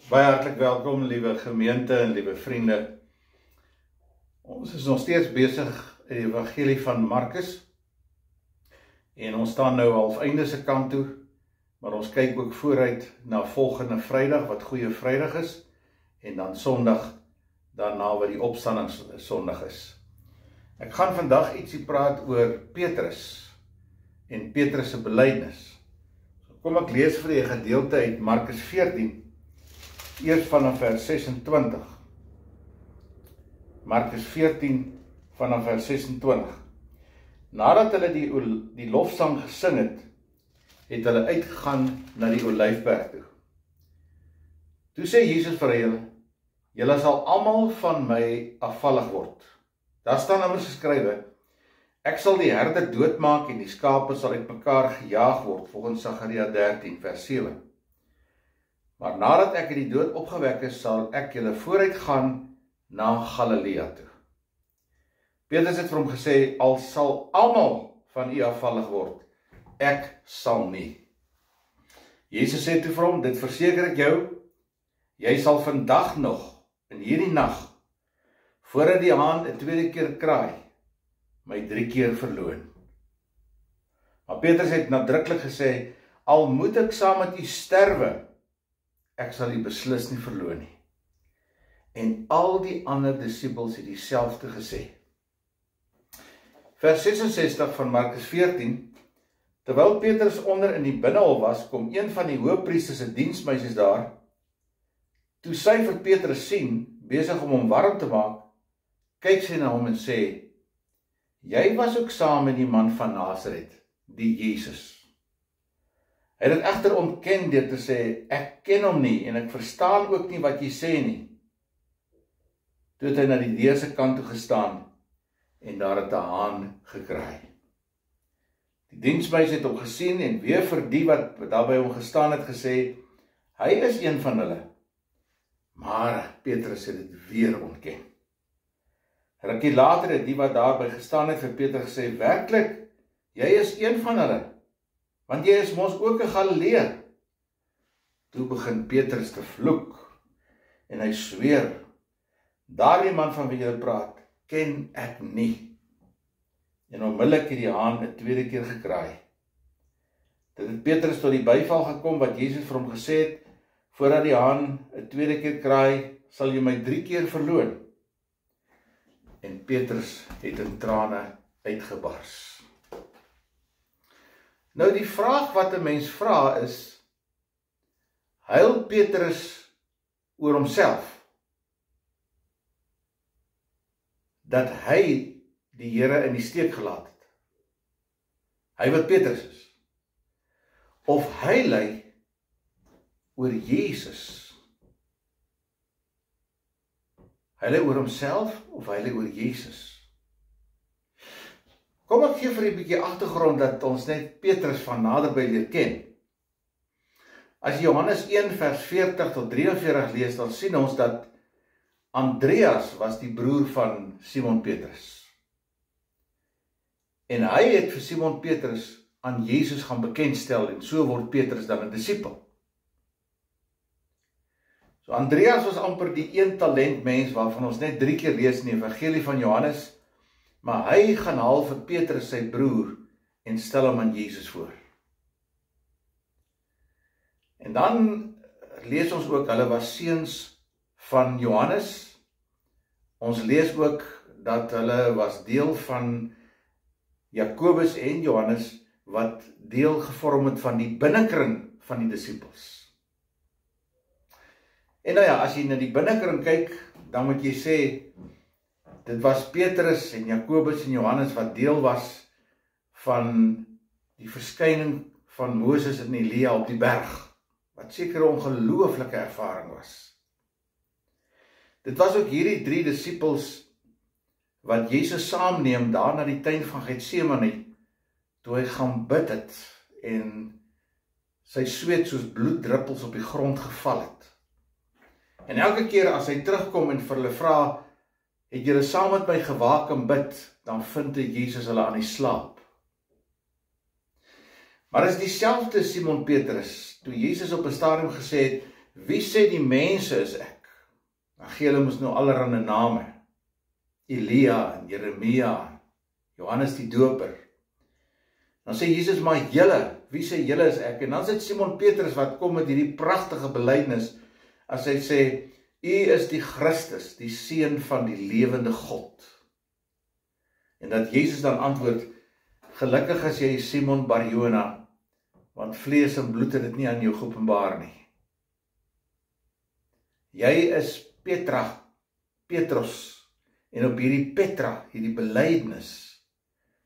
Baie hartlik welkom, liewe gemeente en liewe vriende. Ons is nog steeds besig in die evangelie van Markus. En ons staan nou halfeinde se kant toe, maar ons kyk ook vooruit na volgende Vrydag, wat Goeie Vrydag is, en dan Sondag, daarna wat die Opstandingssondag is. Ek gaan vandag ietsie praat oor Petrus en Petrus se belydenis. Kom ek lees vir die gedeelte uit Markus 14, eers vanaf vers 26. Markus 14 vanaf vers 26. Nadat hulle die lofsang gesing het, het hulle uitgegaan na die Olyfberg toe. Toe sê Jesus vir hulle, julle sal almal van my afvallig word. Daar staan immers geskrywe, ek sal die herde doodmaak en die skape sal uit mekaar gejaag word, volgens Sagaria 13 vers 7. Maar nadat ek uit die dood opgewek is, sal ek julle vooruit gaan na Galilea toe. Petrus het vir hom gesê, al sal almal van u afvallig word, ek sal nie. Jesus sê toe vir hom, dit verseker ek jou, jy sal vandag nog, in hierdie nag, voordat die haan 'n tweede keer kraai, my 3 keer verloon. Maar Petrus het nadruklik gesê, al moet ek saam met u sterwe, ek sal u beslis nie verloon nie. En al die ander disippels het dieselfde gesê. Vers 66 van Markus 14, terwyl Petrus onder in die binnehol was, kom een van die hoofpriesters se diensmeisies daar. Toe sy vir Petrus sien, besig om hom warm te maak, kyk sy na hom en sê, jy was ook saam met die man van Nasaret, die Jesus. Hy het dit egter ontken deur te sê, ek ken hom nie en ek verstaan ook nie wat jy sê nie. Toe het hy na die deur se kant toe gestaan en daar het 'n haan gekraai. Die diensmeis het hom gesien en weer vir die wat daar by hom gestaan het gesê, hy is een van hulle. Maar Petrus het dit weer ontken. Rukkie later het die wat daarby gestaan het vir Petrus gesê, werklik, jy is een van hulle, want jy is mos ook 'n Galileër. Toe begin Petrus te vloek en hy sweer, daardie man van wie jy praat, ken ek nie. En onmiddellik het die haan 'n tweede keer gekraai. Dit het Petrus tot die byval gekom wat Jesus vir hom gesê het, voordat die haan 'n tweede keer kraai, sal jy my 3 keer verloon. En Petrus het in trane uitgebars. Nou die vraag wat 'n mens vra is, huil Petrus oor homself, dat hy die Here in die steek gelaat het. Hy wat Petrus is. Of hy ly oor Jesus. Hy ly oor homself of hy ly oor Jesus. Kom ek gee vir 'n bietjie agtergrond dat ons net Petrus van naderby leer ken. As jy Johannes 1 vers 40 tot 43 lees, dan sien ons dat Andreas was die broer van Simon Petrus. En hy het vir Simon Petrus aan Jesus gaan bekendstel en so word Petrus dan 'n disipel. So Andreas was amper die 1 talent mens waarvan ons net 3 keer lees in die evangelie van Johannes, maar hy gaan haal vir Petrus sy broer en stel hom aan Jesus voor. En dan lees ons ook, hulle was seuns van Johannes. Ons lees ook dat hulle was deel van Jakobus en Johannes, wat deel gevorm het van die binnekring van die disippels. En nou ja, as jy na die binnekring kyk, dan moet jy sê, dit was Petrus en Jakobus en Johannes wat deel was van die verskyning van Moses en Elia op die berg, wat seker 'n ongelooflike ervaring was. Dit was ook hierdie 3 disippels wat Jesus saamneem daar na die tuin van Getsemane, toe hy gaan bid het en sy sweet soos bloeddruppels op die grond geval het. En elke keer as hy terugkom en vir hulle vra, het julle saam met my gewaak en bid, dan vind Jesus hulle aan die slaap. Maar is dieselfde Simon Petrus, toe Jesus op 'n stadium gesê het, wie sê die mense is ek? Dan gee hulle mos nou allerhande name. Elia en Jeremia, Johannes die Doper. Dan sê Jesus, maar julle, wie sê julle is ek? En dan sê Simon Petrus wat kom met hierdie pragtige belydenis, as hy sê, U is die Christus, die Seun van die lewende God. En dat Jesus dan antwoord, gelukkig as jy Simon Bar-Jona, want vlees en bloed het dit nie aan jou geopenbaar nie. Jy is Petrus, en op hierdie Petra, hierdie belydenis,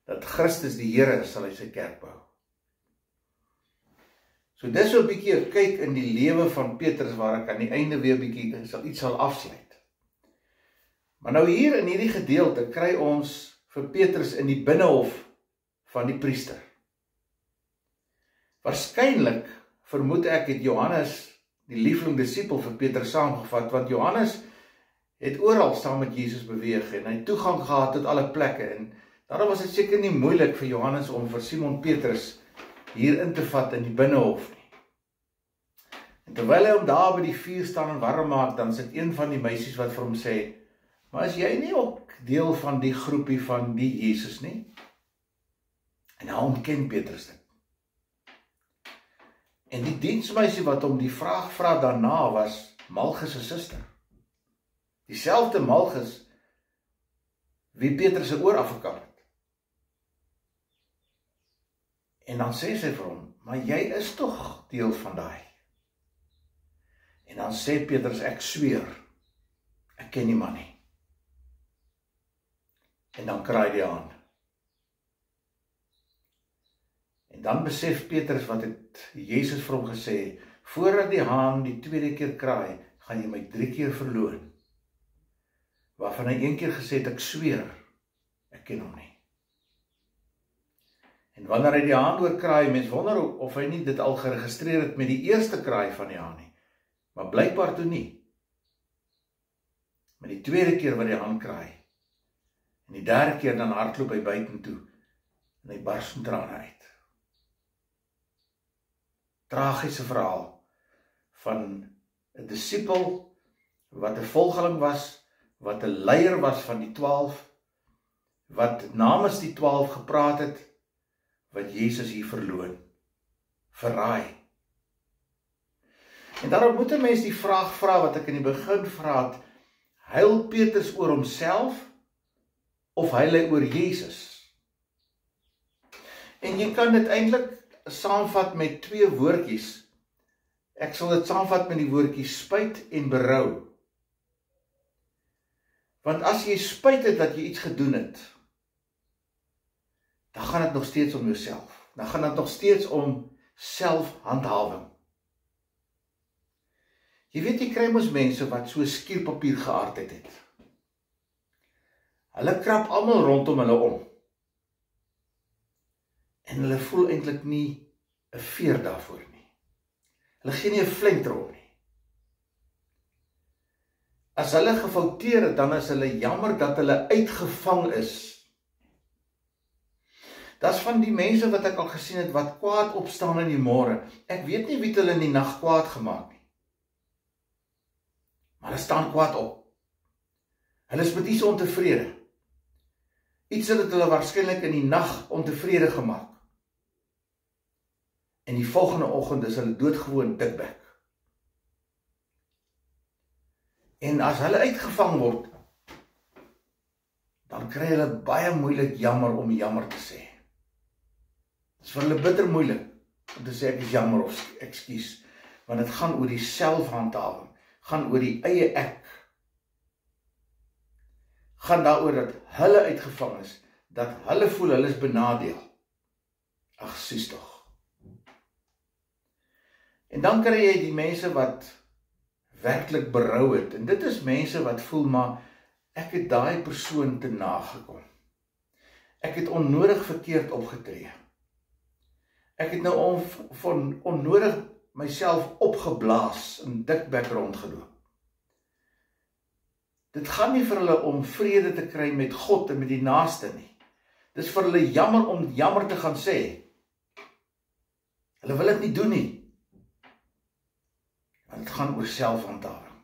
dat Christus die Here is, sal hy sy kerk bou. So dis so 'n bietjie 'n kyk in die lewe van Petrus, waar ek aan die einde weer bietjie iets sal afsluit. Maar nou hier in hierdie gedeelte kry ons vir Petrus in die binnehof van die priester. Waarskynlik, vermoed ek, het Johannes, die liefling disipel vir Petrus saamgevat, want Johannes het oral saam met Jesus beweeg en hy het toegang gehad tot alle plekke, en daarom was dit seker nie moeilik vir Johannes om vir Simon Petrus hier in te vat in die binnehof nie. En terwyl hy hom daar by die vuur staan en warm maak, dan sit een van die meisies wat vir hom sê, maar is jy nie ook deel van die groepie van die Jesus nie? En hy ontken Petrus dit. En die diensmeisie wat hom die vraag vra daarna was Malchus se suster. Dieselfde Malchus wie Petrus se oor afgekap het. En dan sê sy vir hom, maar jy is tog deel van daai. En dan sê Petrus, ek sweer, ek ken die man nie. En dan kraai die haan. En dan besef Petrus wat het Jesus vir hom gesê, voordat die haan die tweede keer kraai, gaan jy my 3 keer verloon. Waarvan hy 1 keer gesê het, ek sweer, ek ken hom nie. En wanneer hy die haan hoor kraai, mens wonder of hy nie dit al geregistreer het met die eerste kraai van die haan nie. Maar blykbaar toe nie. Met die tweede keer wat die haan kraai. En die derde keer dan hardloop hy buitentoe en hy bars in trane uit. Tragiese verhaal van 'n disipel wat 'n volgeling was, wat 'n leier was van die 12, wat namens die 12 gepraat het, wat Jesus hier verloon, verraai. En daarom moet 'n mens die vraag vra wat ek in die begin vra het, huil Petrus oor homself of huil hy oor Jesus? En jy kan dit eintlik saamvat met 2 woordjies. Ek sal dit saamvat met die woordjies spyt en berou. Want as jy spyt het dat jy iets gedoen het, dan gaan dit nog steeds om jouself. Dan gaan dit nog steeds om selfhandhawing. Jy weet, jy kry mos mense wat so skierpapier geaardheid het. Hulle krap almal rondom hulle om. En hulle voel eintlik nie 'n veer daarvoor nie. Hulle gee nie 'n flentrol nie. As hulle gefouteer het, dan is hulle jammer dat hulle uitgevang is. Dis van die mense wat ek al gesien het, wat kwaad opstaan in die môre. Ek weet nie wie het hulle in die nag kwaad gemaak nie. Maar hulle staan kwaad op. Hulle is met iets ontevrede. Iets het hulle waarskynlik in die nag ontevrede gemaak. En die volgende oggend is hulle doodgewoon dikbek. En as hulle uitgevang word, dan kry hulle baie moeilik jammer om jammer te sê. Dit is vir hulle bitter moeilik om te sê ek is jammer of ekskuus, want dit gaan oor die selfhandhawing, gaan oor die eie ek. Gaan daaroor dat hulle uitgevang is, dat hulle voel hulle is benadeel. Ag, sies tog. En dan kry jy die mense wat werklik berou het, en dit is mense wat voel, maar ek het daai persoon te nagekom. Ek het onnodig verkeerd opgetree. Ek het nou onnodig myself opgeblaas en dikbek rondgeloop. Dit gaan nie vir hulle om vrede te kry met God en met die naaste nie. Dit is vir hulle jammer om jammer te gaan sê. Hulle wil dit nie doen nie. Want dit gaan oor selfhandhawing.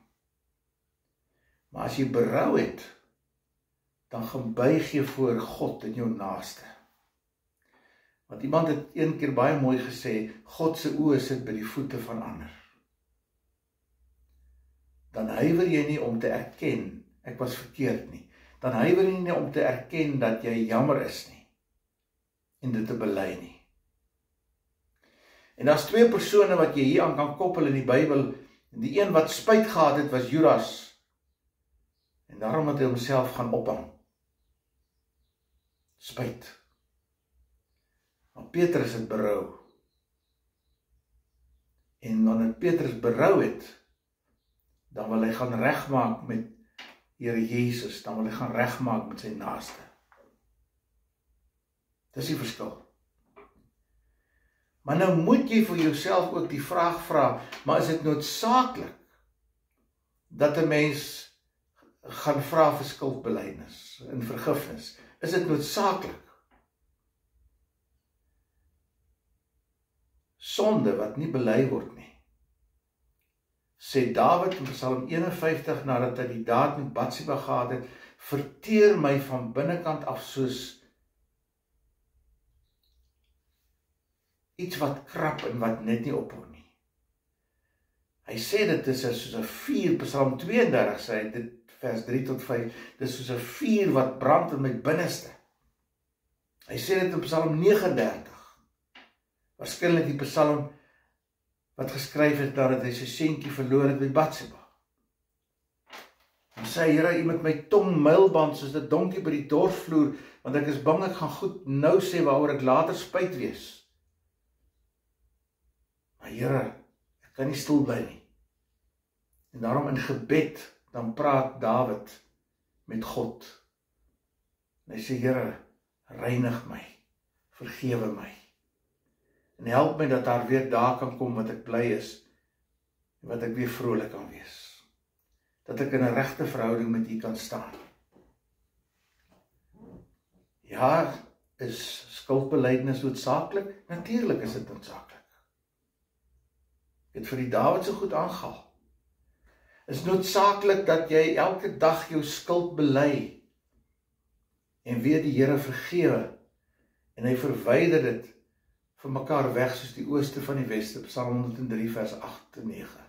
Maar as jy berou het, dan gaan buig jy voor God en jou naaste. Want iemand het een keer baie mooi gesê, God se oë sit by die voete van ander. Dan huiwer jy nie om te erken, ek was verkeerd nie. Dan huiwer jy nie om te erken dat jy jammer is nie. En dit te bely nie. En daar's twee persone wat jy hier aan kan koppel in die Bybel. En die een wat spyt gehad het was Judas. En daarom het hy homself gaan ophang. Spyt. Maar Petrus het berou. En wanneer Petrus berou het, dan wil hy gaan regmaak met Here Jesus, dan wil hy gaan regmaak met sy naaste. Dis die verskil. Maar nou moet jy vir jouself ook die vraag vra, maar is dit noodsaaklik dat 'n mens gaan vra vir skuldbelydenis en vergifnis? Is dit noodsaaklik? Sonde wat nie bely word nie. Sê Dawid in Psalm 51, nadat hy die daad met Batsheba gehad het, verteer my van binnekant af soos iets wat krap en wat net nie ophou nie. Hy sê dit is soos 'n vuur, Psalm 32 sê hy dit, vers 3 tot 5, dit is soos 'n vuur wat brand in my binneste. Hy sê dit in Psalm 39, waarskynlik die Psalm wat geskryf het nadat hy sy seentjie verloor het by Batsheba. En sê, Here, U moet my tong mylband soos 'n donkie by die dorpsvloer, want ek is bang ek gaan goed nou sê waaroor ek later spyt wees. Maar Here, ek kan nie stil bly nie. En daarom in gebed, dan praat Dawid met God. En hy sê, Here, reinig my, vergewe my. En help my dat daar weer dae kan kom wat ek bly is, en wat ek weer vrolik kan wees. Dat ek in 'n regte verhouding met U kan staan. Ja, is skuldbelydenis noodsaaklik? Natuurlik is dit noodsaaklik. Ek het vir die Dawid so goed aangehaal. Is noodsaaklik dat jy elke dag jou skuld bely en weer die Here vergewe en hy verwyder dit vir mekaar weg soos die ooste van die weste, Psalm 103 vers 8 en 9.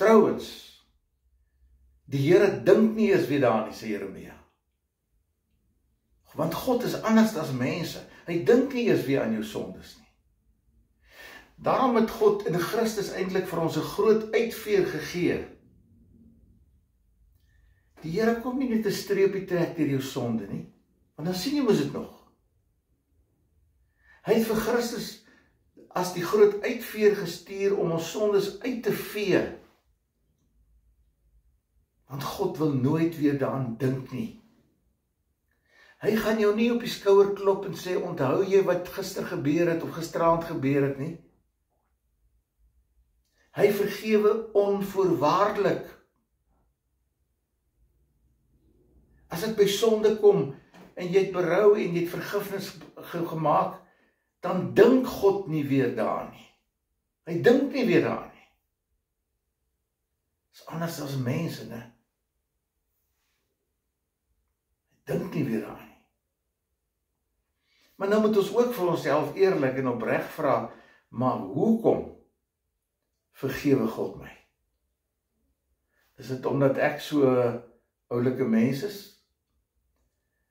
Trouwens, die Here dink nie eens weer daaraan nie, sê Jeremia. Want God is anders as mense. Hy dink nie eens weer aan jou sondes nie. Daarom het God in Christus eintlik vir ons 'n groot uitveer gegee. Die Here kom nie net 'n streepie trek deur jou sonde nie, want dan sien jy mos dit nog. Hy het vir Christus as die groot uitveer gestuur om ons sondes uit te vee. Want God wil nooit weer daaraan dink nie. Hy gaan jou nie op die skouer klop en sê, onthou jy wat gister gebeur het of gisteraand gebeur het nie? Hy vergewe onvoorwaardelik. As dit by sonde kom en jy het berou en jy het vergifnis gemaak, dan dink God nie weer daaraan nie. Hy dink nie weer daaraan nie. Dis anders as mense, né? Hy dink nie weer daaraan nie. Maar nou moet ons ook vir onsself eerlik en opreg vra, maar hoekom vergewe God my? Is dit omdat ek so oulike mens is?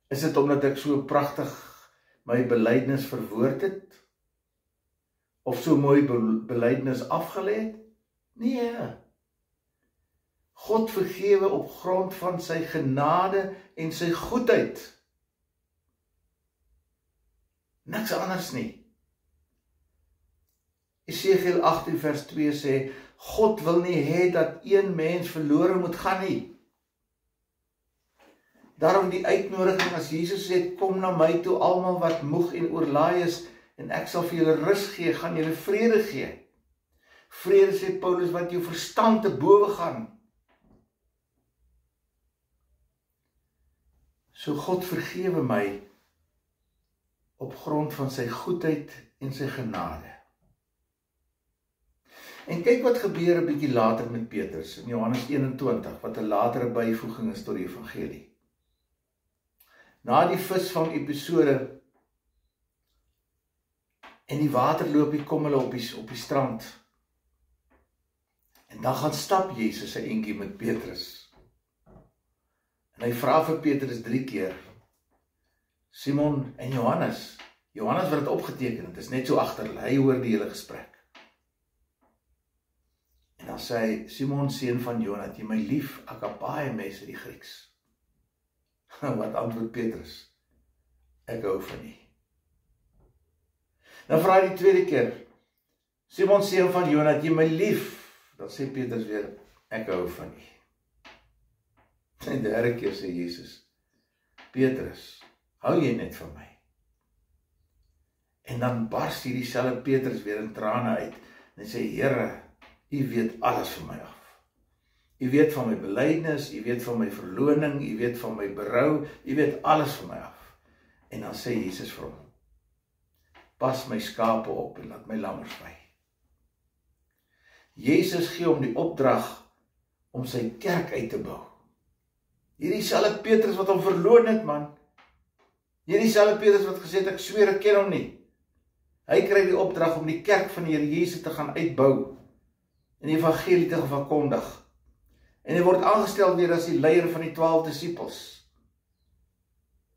Is dit omdat ek so pragtig my belydenis verwoord het? Of so mooi belydenis afgelê het? Nee. God vergewe op grond van sy genade en sy goedheid. Niks anders nie. Esegiel 18 vers 2 sê, God wil nie hê dat een mens verlore moet gaan nie. Daarom die uitnodiging as Jesus sê, kom na my toe almal wat moeg en oorlaai is, en ek sal vir julle rus gee, gaan julle vrede gee. Vrede, sê Paulus, wat jou verstand te bowe gaan. So God vergewe my op grond van sy goedheid en sy genade. En kyk wat gebeur 'n bietjie later met Petrus in Johannes 21, wat 'n latere byvoeging is tot die evangelie. Na die visvang episode en die waterloopie kom hulle op die strand. En dan gaan stap Jesus 'n entjie met Petrus. En hy vra vir Petrus 3 keer, Simon en Johannes. Johannes wat dit opgeteken het, is net so agter hulle, hy hoor die hele gesprek. En dan sê hy, Simon, seun van Jona, het jy my lief, agapae mes in die Grieks. Wat antwoord Petrus? Ek hou van nie. Dan vra hy die tweede keer, Simon, seun van Jona, het jy my lief? Dan sê Petrus weer, ek hou van nie. En die derde keer sê Jesus, Petrus, hou jy net van my? En dan bars hierdie selfe Petrus weer in trane uit, en hy sê, Here, U weet alles van my af. U weet van my belydenis, U weet van my verloning, U weet van my berou, U weet alles van my af. En dan sê Jesus vir hom, pas my skape op en laat my lammers vry. Jesus gee hom die opdrag om sy kerk uit te bou. Hierdie selfe Petrus wat hom verloon het, man. Hierdie selfe Petrus wat gesê het, ek sweer ek ken hom nie. Hy kry die opdrag om die kerk van die Here Jesus te gaan uitbou en die evangelie te verkondig. En hy word aangestel weer as die leier van die 12 disippels.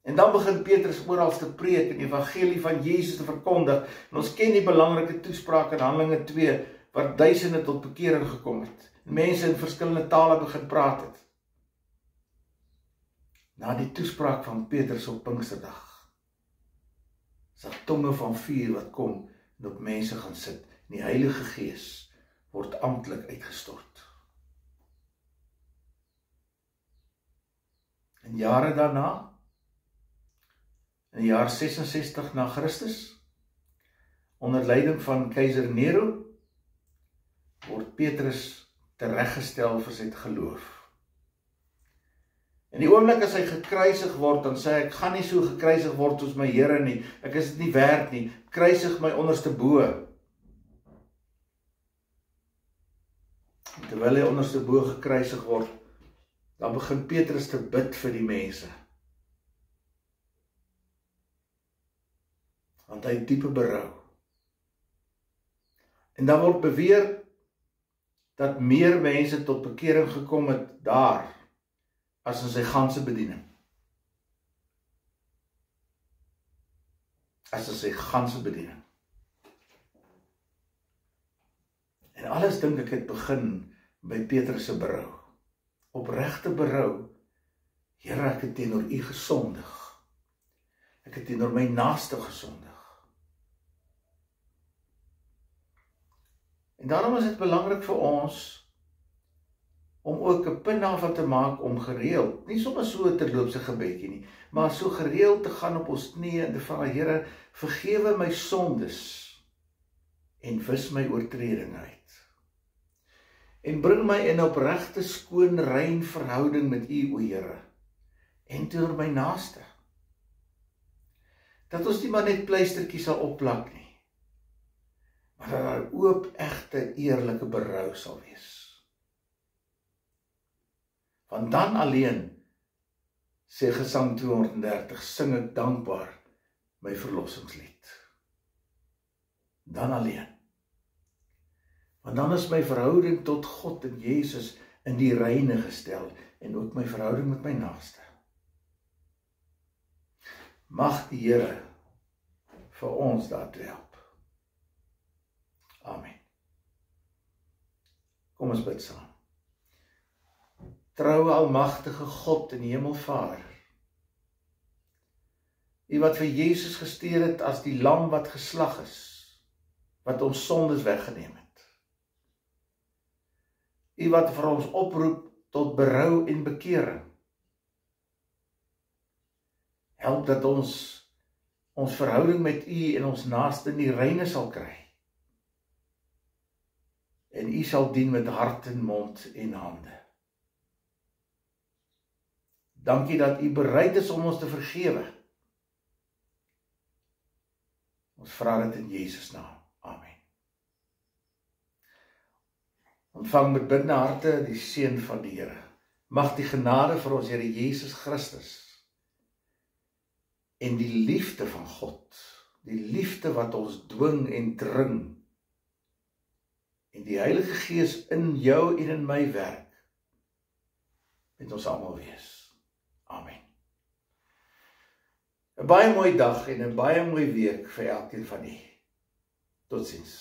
En dan begin Petrus oral te preek en die evangelie van Jesus te verkondig. En ons ken die belangrike toespraak in Handelinge 2, waar duisende tot bekering gekom het. En mense in verskillende tale begin praat het. Na die toespraak van Petrus op Pinksterdag, is daar tonge van vuur wat kom en op mense gaan sit. En die Heilige Gees word amptelik uitgestort. In jare daarna, in die jaar 66 na Christus, onder leiding van keiser Nero, word Petrus tereggestel vir sy geloof. En die oomblik as hy gekruisig word, dan sê hy, ek gaan nie so gekruisig word soos my Here nie, ek is dit nie werd nie, kruisig my onderste bo. En terwyl hy onderste bo gekruisig word, dan begin Petrus te bid vir die mense. Want hy het diepe berou. En dan word beweer dat meer mense tot bekering gekom het daar, as in sy ganse bediening. As in sy ganse bediening. En alles dink ek het begin by Petrus se berou. Opregte berou, Here, ek het teenoor U gesondig. Ek het teenoor my naaste gesondig. En daarom is dit belangrik vir ons om ook 'n punt daarvan te maak om gereeld, nie sommer so 'n terloopse gebedjie nie, maar so gereeld te gaan op ons knieë en te vra, Here, vergewe my sondes en wis my oortredinge uit. En bring my in opregte, skoon, rein verhouding met U, o Here, en teenoor my naaste. Dat ons nie maar net pleistertjies sal opplak nie, maar dat daar oop, egte, eerlike berou sal wees. Want dan alleen, sê Gesang 230, sing ek dankbaar my verlossingslied. Dan alleen. Want dan is my verhouding tot God en Jesus in die reine gestel, en ook my verhouding met my naaste. Mag die Here vir ons daartoe help. Amen. Kom ons bid saam. Troue almagtige God en Hemelvader, U wat vir Jesus gestuur het as die lam wat geslag is, wat ons sondes weggeneem het. U wat vir ons oproep tot berou en bekering. Help dat ons verhouding met U en ons naaste in die reine sal kry. En U sal dien met hart en mond en hande. Dankie dat U bereid is om ons te vergewe. Ons vra dit in Jesus naam. Amen. Ontvang met bidende harte die seën van die Here. Mag die genade vir ons Here Jesus Christus en die liefde van God, die liefde wat ons dwing en dring, en die Heilige Gees in jou en in my werk, met ons almal wees. Amen. 'n Baie mooi dag en 'n baie mooi week vir elkeen van u. Totsiens.